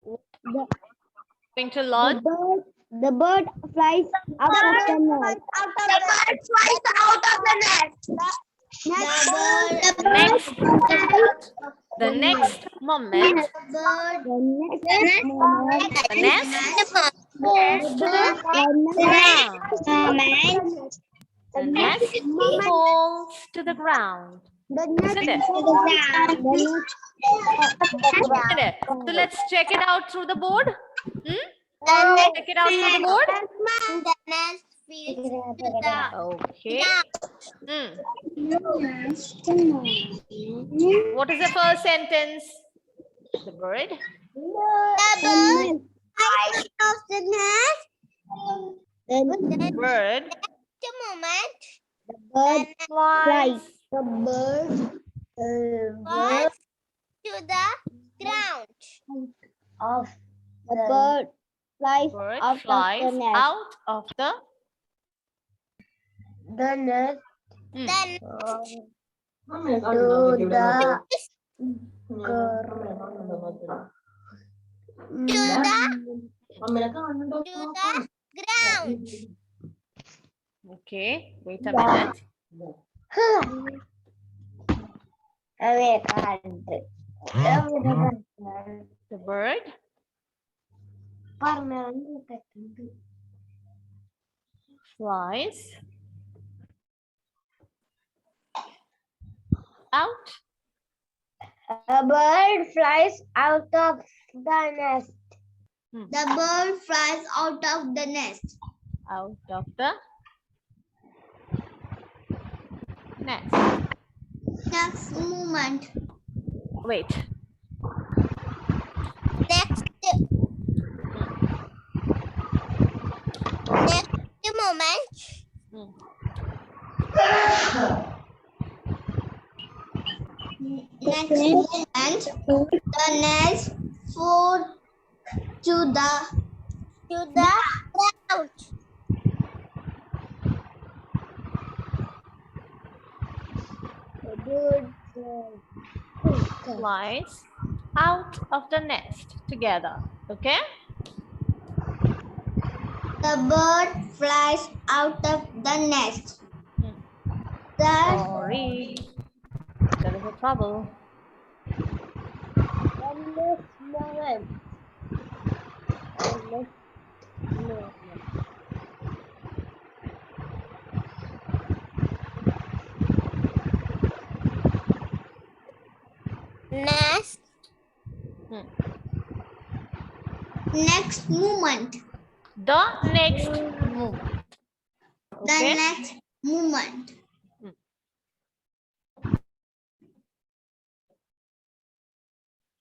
The, Going to learn. the bird flies out of the nest. The bird flies out of the nest. The next moment, The next moment, the nest falls to the ground. The nest falls to the ground. Isn't it? Isn't it? So let's check it out through the board. Check it out through the board. The nest feeds to the Okay. What is the first sentence? The bird. bird flies out of the nest. Bird The moment flies. The bird falls to the ground. of the bird flies Bird out flies of the nest. out of the The nest The to the ground. Okay, wait a minute. The bird flies out. A bird flies out of the nest. The bird flies out of the nest. Out of the nest. Next moment. Wait. Next moment. Next moment. The nest falls to the ground. The bird Flies out of the nest together. Okay? The bird flies out of the nest. The Sorry. There is a trouble. nest. Next moment. The next moment. The Okay? next moment.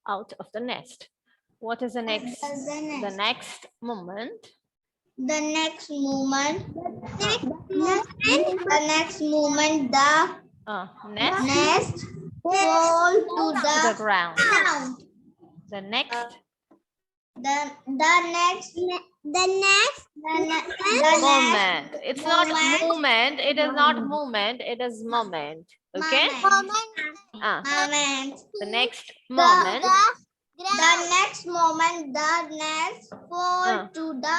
Out of the nest. What is the next? The next moment. The next moment. The next moment. The Nest nest fall to to the the ground. ground. The next The next moment. It's not movement. It is not movement. It is moment. Okay? moment. The next moment. The next moment, the nest fall to the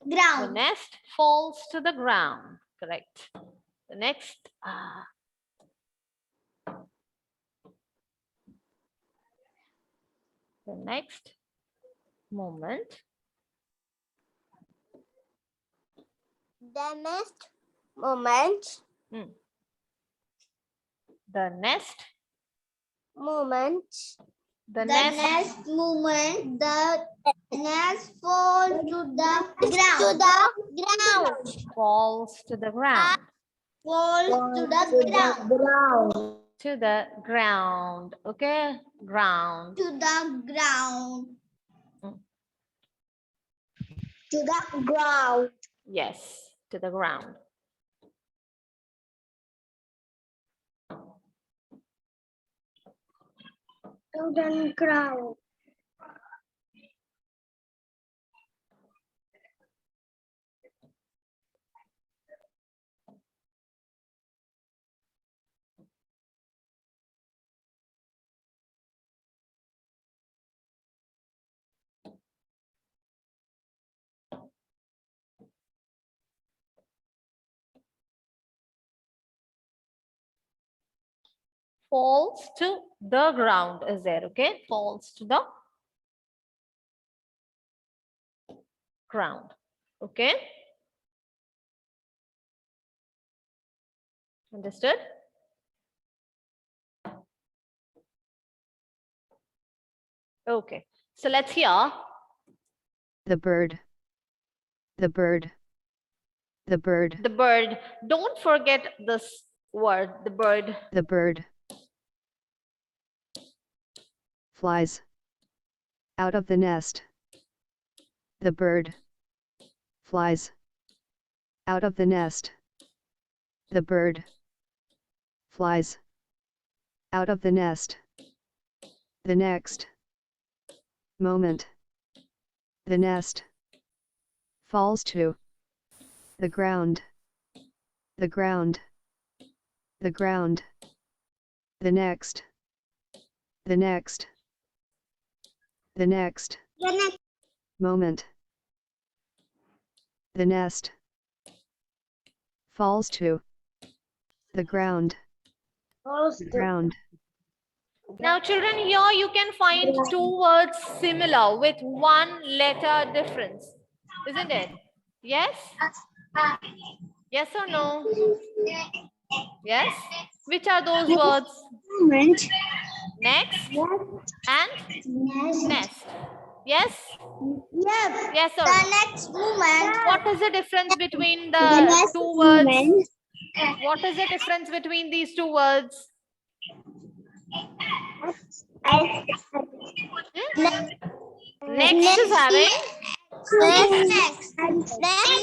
The ground. nest falls to the ground. Correct. The next. The next moment. The next moment. The nest. The next moment, the nest fall to the ground. Falls to the ground. Falls to the ground. To the ground. Okay? Ground. To the ground. To the ground. Yes. To the ground. To the ground. falls to the ground is there, okay? Falls to the ground, okay? Understood? Okay, so let's hear. The bird. The bird. The bird. The bird. Don't forget this word, the bird. The bird. Flies. Out of the nest. The bird. Flies. Out of the nest. The bird. Flies. Out of the nest. The next moment. The nest falls to the ground. The ground. The ground. The next. The next. The next moment. The nest falls to the ground. The ground. Now children, here you can find two words similar with one letter difference, isn't it? Yes? Yes or no? Yes? Which are those words? Moment. Next and nest. Yes? Yes. Yes or The no? next moment. What is the difference between The the next two words? moment. What is the difference between these two words? Next is having Next.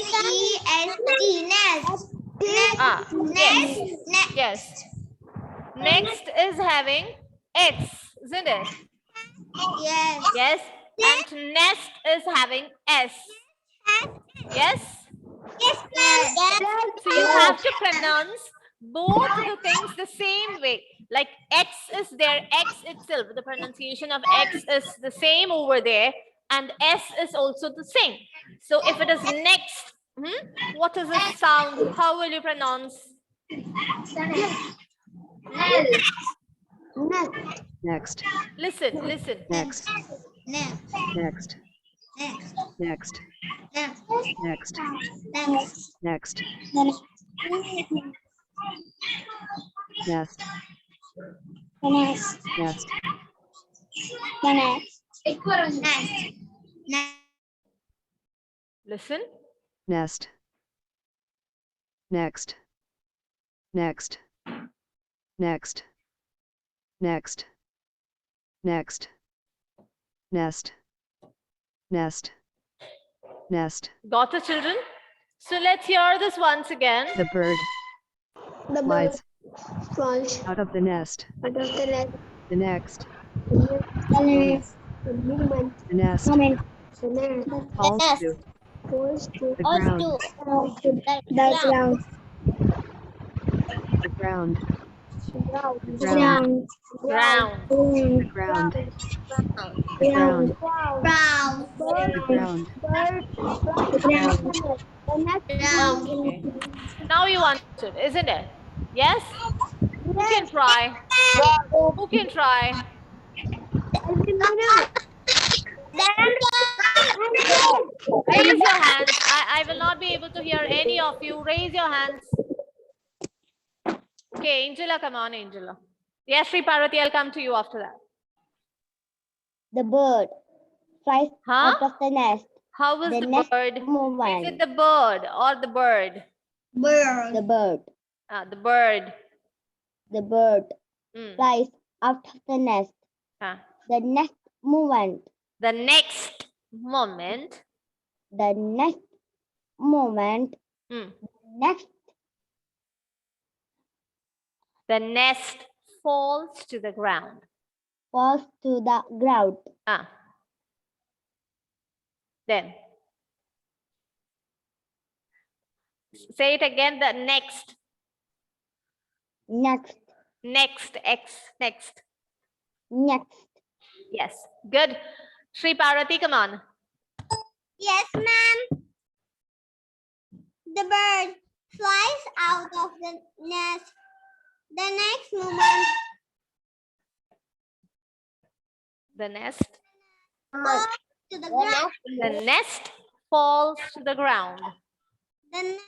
N-E-S-T. Next. yes. Next. Yes. Next is having X, isn't it? Yes. Yes. And nest is having S. Yes. Yes. So you have to pronounce both the things the same way. Like X is there, X itself, the pronunciation of X is the same over there, and S is also the same. So if it is next, what is the sound? How will you pronounce? Next. Listen, listen. Next. Next. Next. Next. Next. Next. Next. Next. Next. Nest. Next. Nest. Next. Next. Listen. Nest. Next. Next. Next. Next. Next. Nest. Nest. Nest. Got it, children? So let's hear this once again. The bird The flies flies out of the nest. out of the nest. The next The next moment. the nest Moment. The nest falls to falls to the ground. the ground. The ground. Ground. Ground. The ground. The ground. Brown. The ground. The ground. The next Okay. Now you understood, isn't it? Yes? Who can try? Who can try? Raise your hands. I will not be able to hear any of you. Raise your hands. Okay, Angela, come on, Angela. Yes, Sri Parvati, I'll come to you after that. The bird flies out Huh? of the nest. How is The the next bird? Is it moment. the bird or the bird? Bird. The bird. The bird. The bird Mm. flies out of the nest. Ah. The next moment. The next moment. The next moment. Mm. Next. The nest falls to the ground. Falls to the ground. Then say it again. The next. Next. Next. X. Next. Next. Yes. Good. Sri Parvati, come on. Yes, ma'am. The bird flies out of the nest. The next moment, The nest. Falls to the ground. The nest falls to the ground. The nest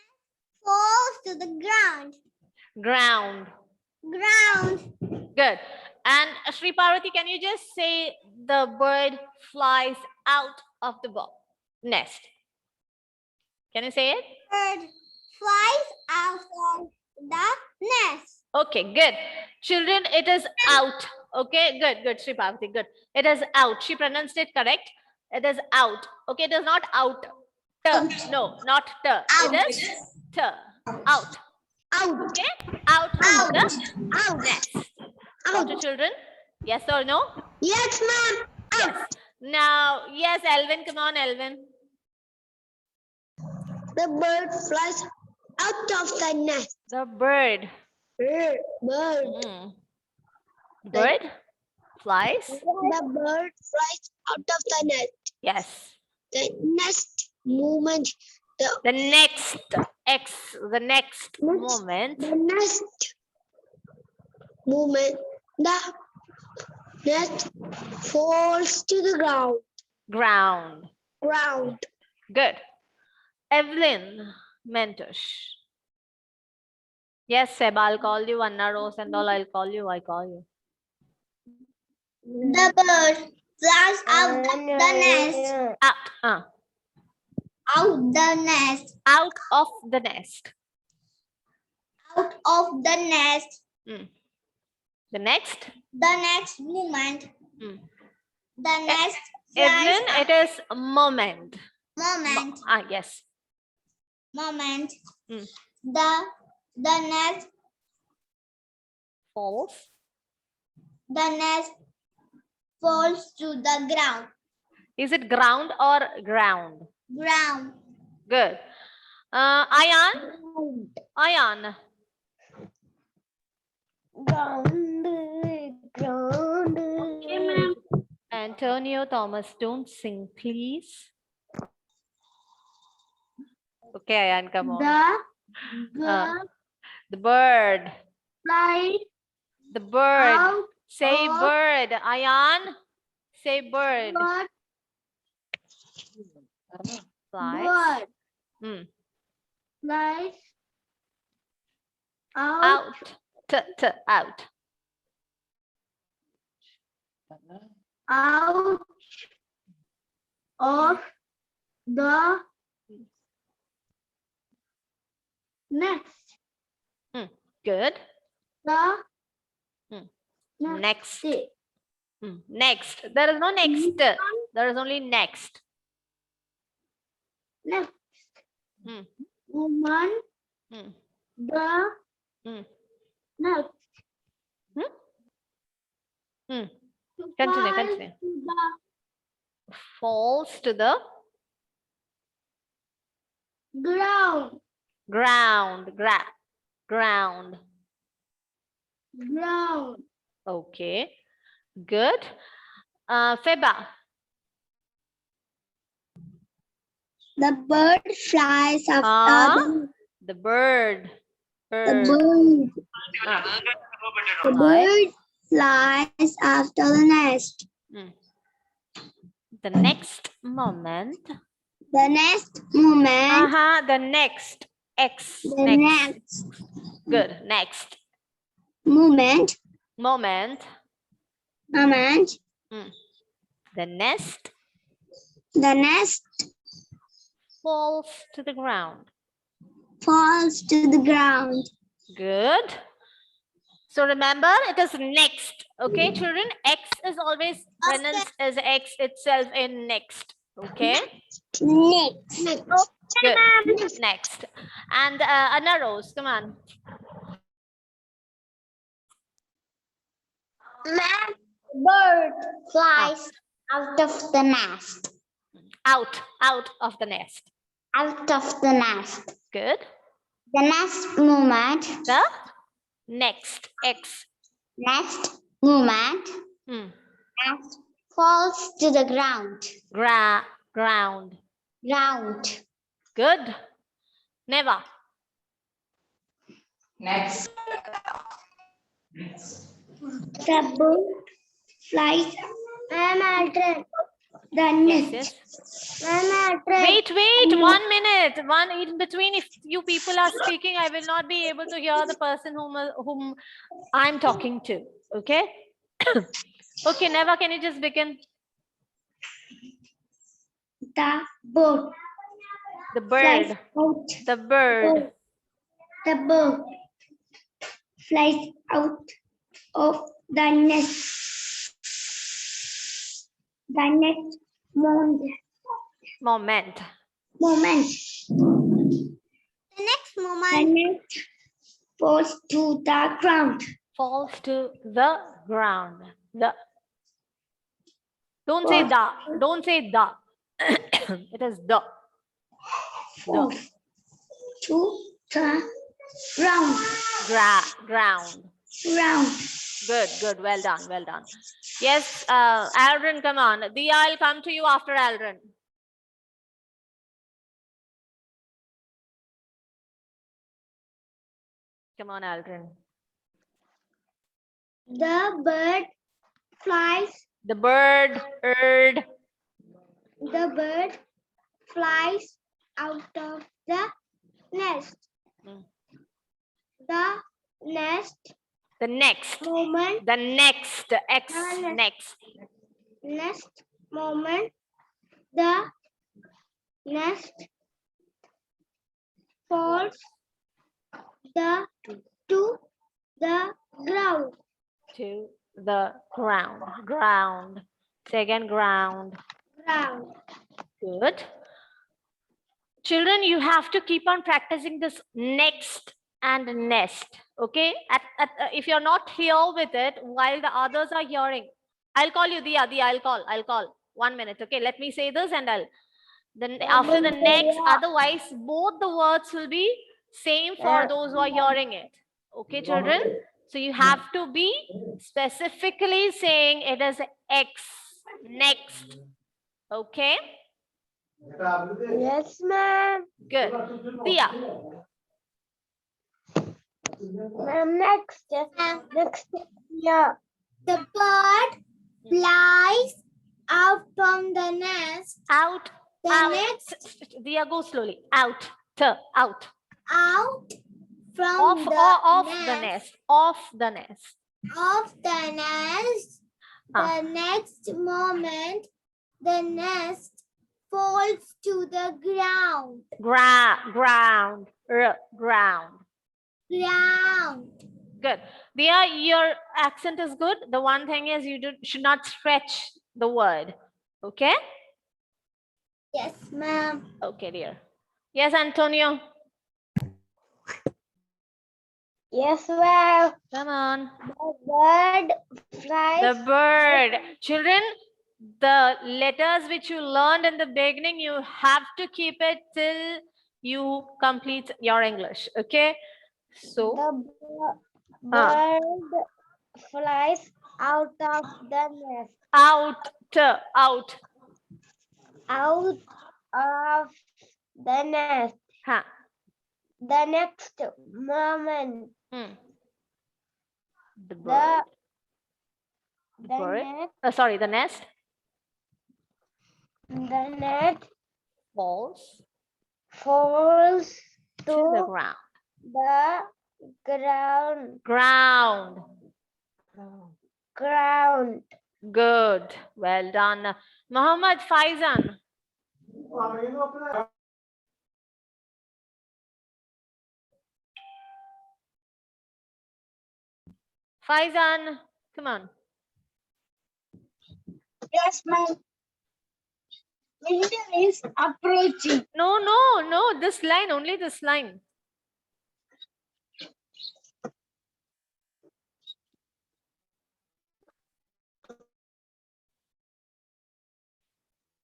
falls to the ground. Ground. Ground. Good. And Sri Parvati, can you just say the bird flies out of the nest? Can you say it? Bird flies out of the nest. Okay, good. Children, it is out. Okay, good, good. Sri Parvati, good. It is out. She pronounced it correct. It is out. Okay, it is not out. No, not t. It is t. Out. Out. Okay, out of the Out. nest. Out. Got it, children? Yes or no? Yes, ma'am. Yes. Now, yes, Elvin, come on, Elvin. The bird flies out of the nest. The bird. Bird. Bird flies. The bird flies out of the nest. Yes. The nest movement. The next the next moment. The nest movement. The nest falls to the ground. Ground. Ground. Good. Evelyn Mentosh. Yes, Seb, I'll call you. Anna Rose and all, I'll call you. I call you. The bird flies out of the nest. Out. Out the nest. Out of the nest. Out of the nest. The next. The next moment. Mm. The nest flies Evelyn, out. it is a moment. Moment. Yes. Moment. Mm. The nest. Falls. The nest falls to the ground. Is it ground or ground? Ground. Good. Ayan. Ayan. Ground. Ground. Okay, ma'am. Antonio Thomas, don't sing, please. Okay, Ayan, come on. The bird. Fly The bird. out Say of bird. Ayan. Say bird. Flies. bird. Flies Out. Out. out of the nest. Good. The Next. Next. There is no next. There is only next. Next. Mm. Woman. Mm. The next. Continue, Flies continue. to the Falls to the ground. ground. Ground. Ground. Okay. Good. Feba. The bird flies after The bird. the bird. Ah, The bird flies after the nest. The next moment. The next moment. The next. X. The next Good. Next. moment. Moment. Moment. The nest The nest falls to the ground. falls to the ground. Good. So remember, it is next. Okay, children? X is always pronounced as X itself in next. Okay? Next. Good. Next. And Anna Rose, come on. Bird flies out of the nest. Out of the nest. Out of the nest. Good. The next moment. The next. X. Next moment. Nest falls to the ground. Ground. Ground. Good. Never. Next. The bird flies Ma'am, Aldrin. The Yes, nest. yes. Ma'am, Aldrin. Wait, 1 minute. One in between. If you people are speaking, I will not be able to hear the person whom I'm talking to. Okay? Okay, Neva, can you just begin? The boat. The Flies bird. out. The bird. The bird flies out of the nest. The next Moment. moment, The next the moment. nest falls to the ground. Falls to the ground. The. Don't say the. Don't say the. It is the. Falls to the ground. Ground. Ground. Good. Well done. Yes, Aldrin, come on. Dia, I'll come to you after Aldrin. Come on, Aldrin. The bird flies. The bird, The bird flies out of the nest. Hmm. The nest the next, moment. the next, X, next. Next moment, the nest falls to the ground. To the ground. Say again, ground. Ground. Good. Children, you have to keep on practicing this next and nest. Okay? If you're not here with it, while the others are hearing, I'll call you, Dia, I'll call. 1 minute. Okay, let me say this and then after the next, otherwise both the words will be same for those who are hearing it. Okay, children? So you have to be specifically saying it as X, next. Okay? Yes, ma'am. Good. Dia. Ma'am, next. Yeah. The bird flies out from the nest. Out. The Out. next. Dia, go slowly. Out. Out. Out from Off the or off nest. the nest. Off the nest. Of the nest. The next moment, the nest falls to the ground. Ground. Ground. Ground. Good. Dia, your accent is good. The one thing is you should not stretch the word. Okay? Yes, ma'am. Okay, dear. Yes, Antonio. Yes, ma'am. Come on. The bird flies. The bird. Children, the letters which you learned in the beginning, you have to keep it till you complete your English. Okay? So, The bird flies out of the nest. out. Out of the nest. Huh. The next moment, The bird. The bird. nest, Sorry, the nest the net falls falls to the ground. Ground. Good. Well done. Muhammad Faizan. Faizan, come on. Yes, ma'am. Vision is approaching. No. This line, only this line.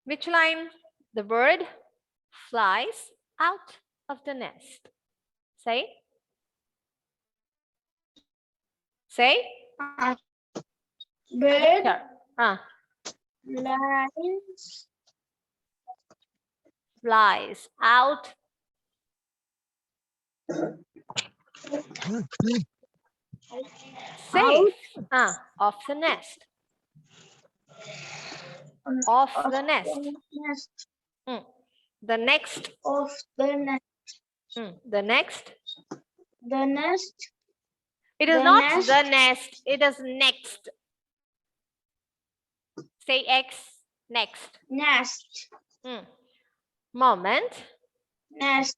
Which line? The bird flies out of the nest. Say. Bird Here. Flies out. Safe. Of the nest. Of the nest. Nest. The next. Of the nest. The next. The nest. It is The not nest. the nest. It is next. Say X. Next. Nest. Moment. Nest.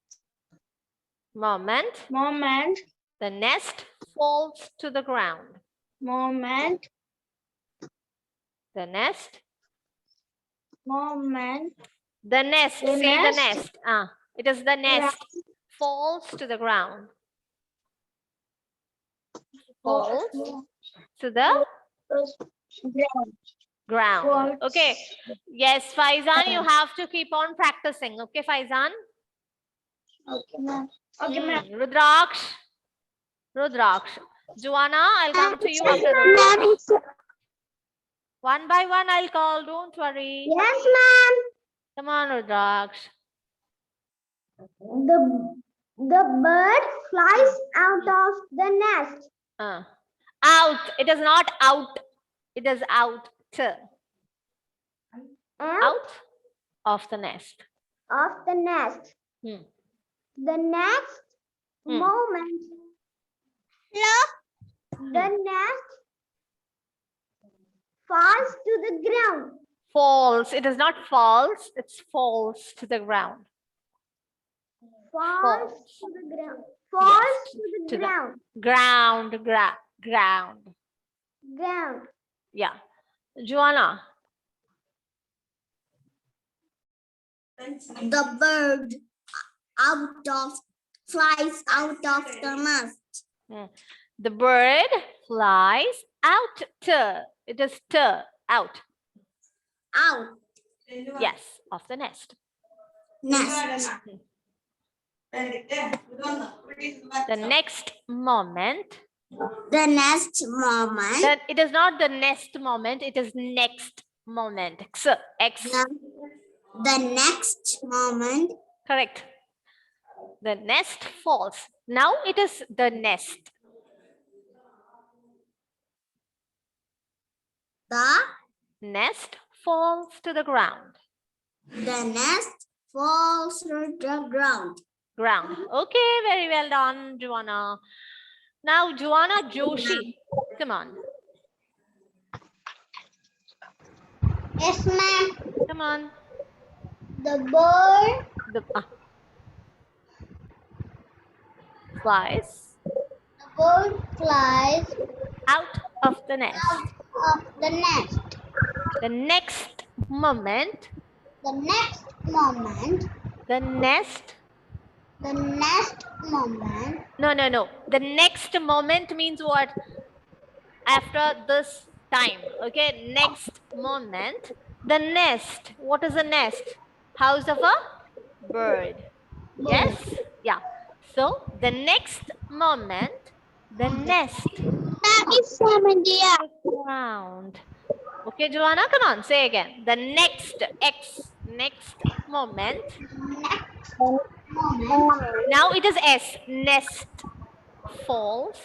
Moment. Moment. The nest falls to the ground. Moment. The nest. Moment. The nest. The Say the nest. nest. It is the nest. Falls to the ground. Falls to the ground. Okay. Yes, Faizan, you have to keep on practicing. Okay, Faizan? Okay, ma'am. Okay, ma'am. Rudraksh. Rudraksh. Joanna, I'll come to you after Rudraksh. One by one, I'll call. Don't worry. Yes, ma'am. Come on, Rudraksh. The bird flies out of the nest. Out. It is not out. It is out. Out of the nest. Of the nest. The next moment, the nest falls to the ground. Falls. It is not falls. It's falls to the ground. Falls to the ground. Falls Yes, to the ground. Ground. Ground. Yeah. Joanna. The bird flies out of the nest. The bird flies out. It is out. Out. Yes, of the nest. Nest. The next moment. The next moment. It is not the nest moment. It is next moment. X. The next moment. Correct. The nest falls. Now it is the nest. The nest falls to the ground. The nest falls to the ground. Okay, very well done, Joanna. Now, Joanna Joshi. Come on. Yes, ma'am. Come on. The bird flies. The bird flies out of the nest. Out of the nest. The next moment. The next moment. The nest. The next moment. No. The next moment means what? After this time. Okay. Next moment. The nest. What is a nest? House of a bird. Yes? Yeah. So the next moment, the nest. Ground. Okay, Joanna, come on, say again. The next next moment. Now it is S. Nest falls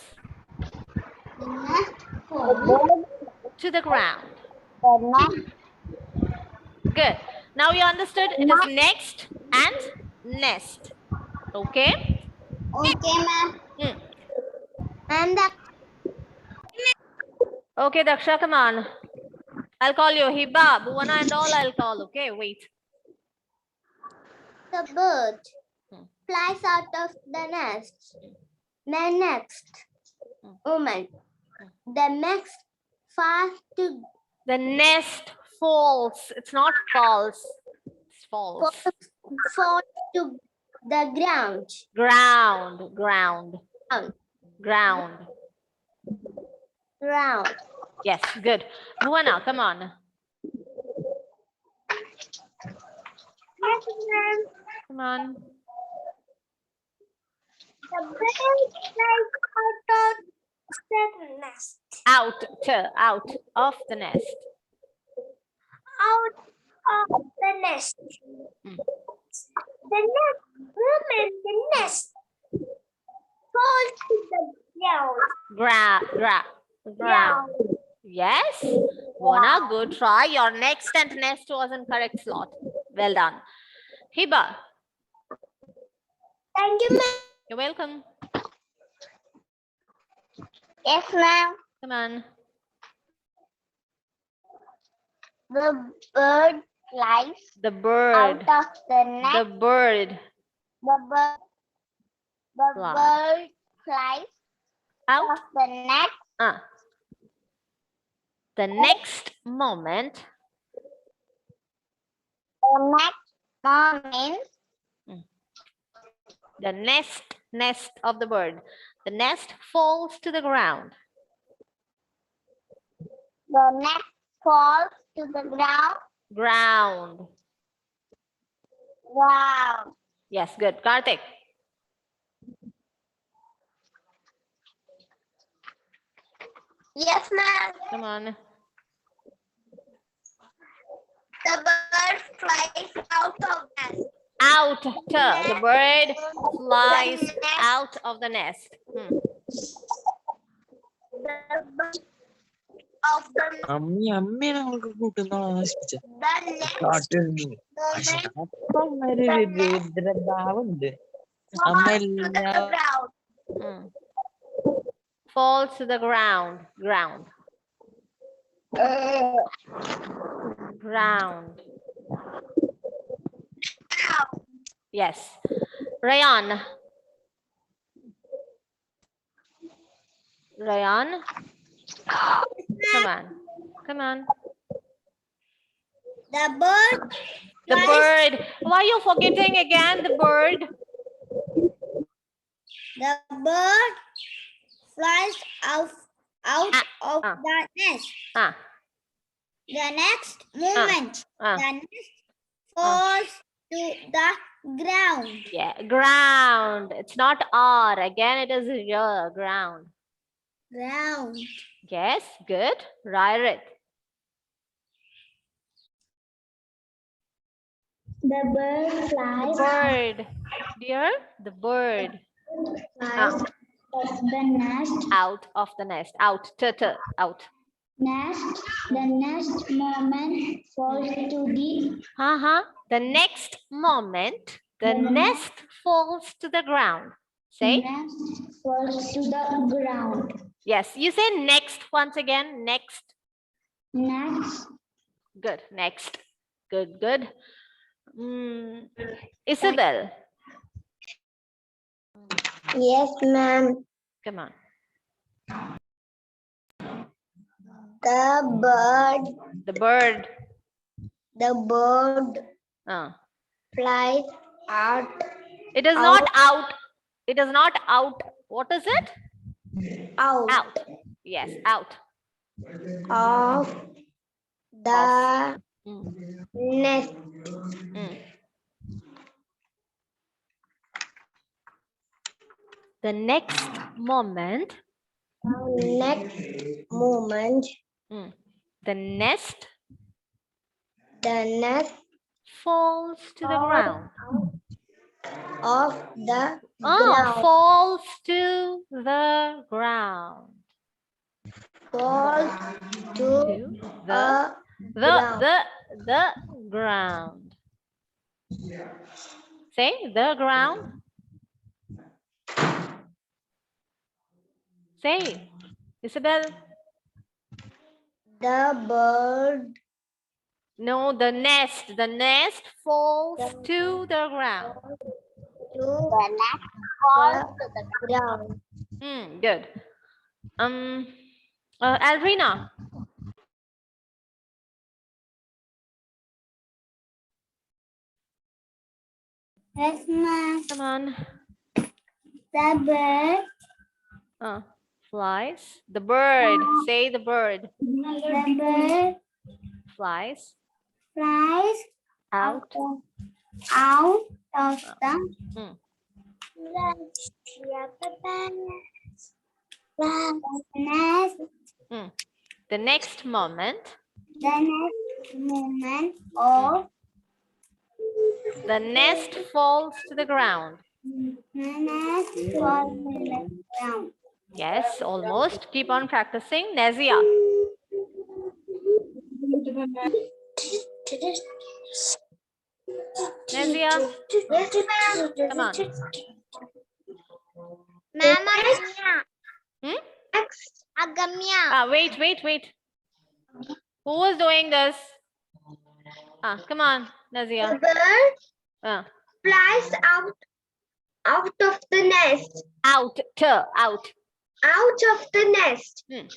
to the ground. Good. Now you understood it is next and nest. Okay? Okay, ma'am. And Okay, Daksha, come on. I'll call you. Hiba, Bhuwana and all I'll call. Okay, wait. the bird flies out of the nest. The next moment, the next falls to the nest falls. It's not falls. It's falls. Falls to the ground. Ground. Yes, good. Bhuwana, come on. Come on. The bird flies out of the nest. Out of the nest. Out of the nest. The next moment, the nest falls to the ground. Ground. Yes. Bona, good try. Your next and nest was in correct slot. Well done. Hiba, Thank you, ma'am. you're welcome. Yes, ma'am. Come on. The bird flies The bird. out of the nest. The bird. The Fly. bird flies Out. of the nest. The next moment. The next moment, The nest of the bird. The nest falls to the ground. the nest falls to the ground. Ground. Wow. Yes, good. Karthik. Yes, ma'am. Come on. The bird flies out of nest. Out. The bird flies out of the nest. The bird of the nest. അമ്മ നമ്മൾക്ക് കൂട്ടുന്ന നശിപ്പിച്ച The nest ഭാവമുണ്ട് അമ്മ falls to the എല്ലാ ground. Falls to the ground. Ground. Ground. Yes. Rayan. Rayan. Come on. Come on. The bird. The bird. Why are you forgetting again the bird? The bird flies out of ah. the nest. Ah. The next moment, Ah. the nest falls to the ground. Yeah. Ground. It's not R. Again, it is ground. Ground. Yes. Good. Rairit. The bird The flies bird. Dear, the bird. out of the nest. Out of the nest. Out. Out. Nest. The next moment falls to the The next moment, the nest falls to the ground. Say. nest falls to the ground. Yes. You say next once again. Next. Next. Good. Next. Good. Good. Isabel. Yes, ma'am. Come on. The bird. The bird. The bird flies out. It is not out. It is not out. What is it? Out. Out. Yes. Out. Of the nest. The next moment. Next moment. The nest. The nest Falls to the ground. of the ground. Falls to the ground. Falls to the ground. the ground. Say the ground. Say, Isabel. The bird. No, the nest. The nest falls to the ground. To the nest falls to the ground. Good. Alrina. Yes, ma'am. Come on. The bird. Flies. The bird. Say the bird. The bird Flies. flies Out. Out of the nest. The next moment. The next moment of The nest falls to the ground. the nest falls to the ground. Yes, almost. Keep on practicing. Nazia. Nazia, come on. Ma'am, Agamya. Hmm? Agamya. Wait. Who was doing this? Come on, Nazia. The bird Uh, flies out of the nest. out. Out of the nest. Hmm.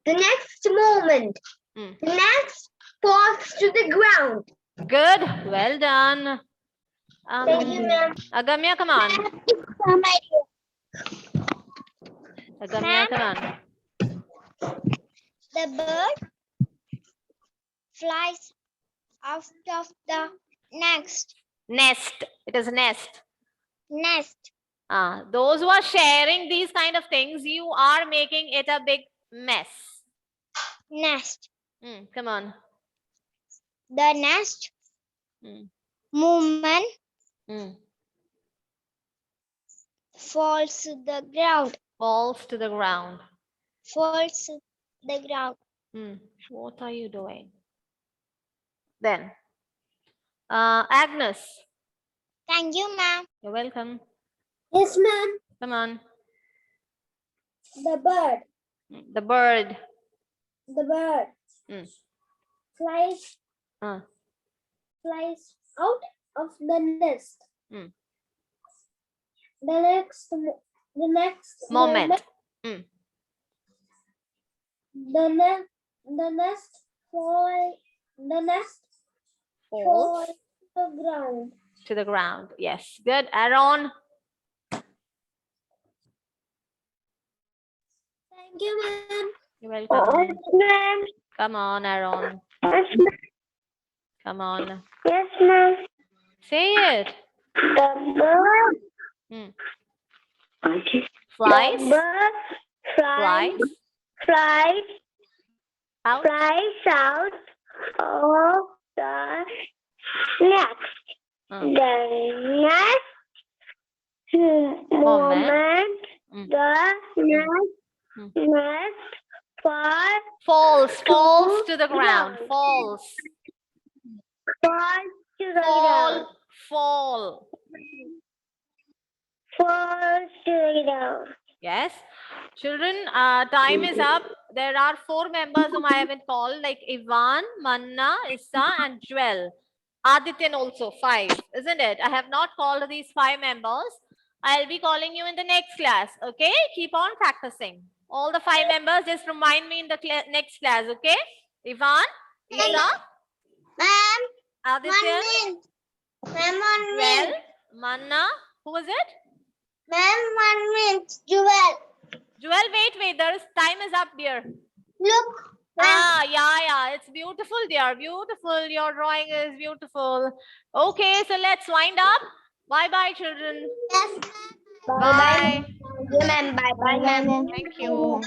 The next moment, Hmm. the nest falls to the ground. Good. Well done. Thank you, ma'am. Agamya, come on. Agamya, come on. The bird flies out of the nest. It is nest. Nest. Those who are sharing these kind of things, you are making it a big mess. Nest. Come on. The nest Mm. movement Mm. falls to the ground. Falls to the ground. Falls to the ground. What are you doing? Then, Agnes, Thank you, ma'am. you're welcome. Yes, ma'am. Come on. The bird The bird. Mm. flies Uh, out of the nest. Mm. The next moment. the nest falls Falls to the ground. to the ground. Yes. Good. Aaron. Thank you, ma'am. You're welcome. ma'am. Come on, Aaron. Yes, ma'am. Come on. Yes, ma'am. Say it. The bird Flies. The bird Flies. Out. flies out of the nest. The next moment, the nest Falls to the ground. Falls. falls to the ground. Fall. Falls to the ground. Yes. Children, time is up. There are 4 members whom I haven't called, like Ivan, Manna, Issa, and Jewel. Adityan also, 5, isn't it? I have not called these 5 members. I'll be calling you in the next class, okay? Keep on practicing. All the 5 members, just remind me in the next class, okay? Ivan, Issa, Ma'am, Adityan, 1 minute. Ma'am, 1 Jewel, minute. Manna. Who was it? Ma'am, 1 minute. Jewel. Jewel, wait. Time is up, dear. Look. Yeah. It's beautiful, dear. Beautiful. Your drawing is beautiful. Okay, so let's wind up. Bye-bye, children. Yes, ma'am. Bye. Ma'am, bye-bye, ma'am. Thank you.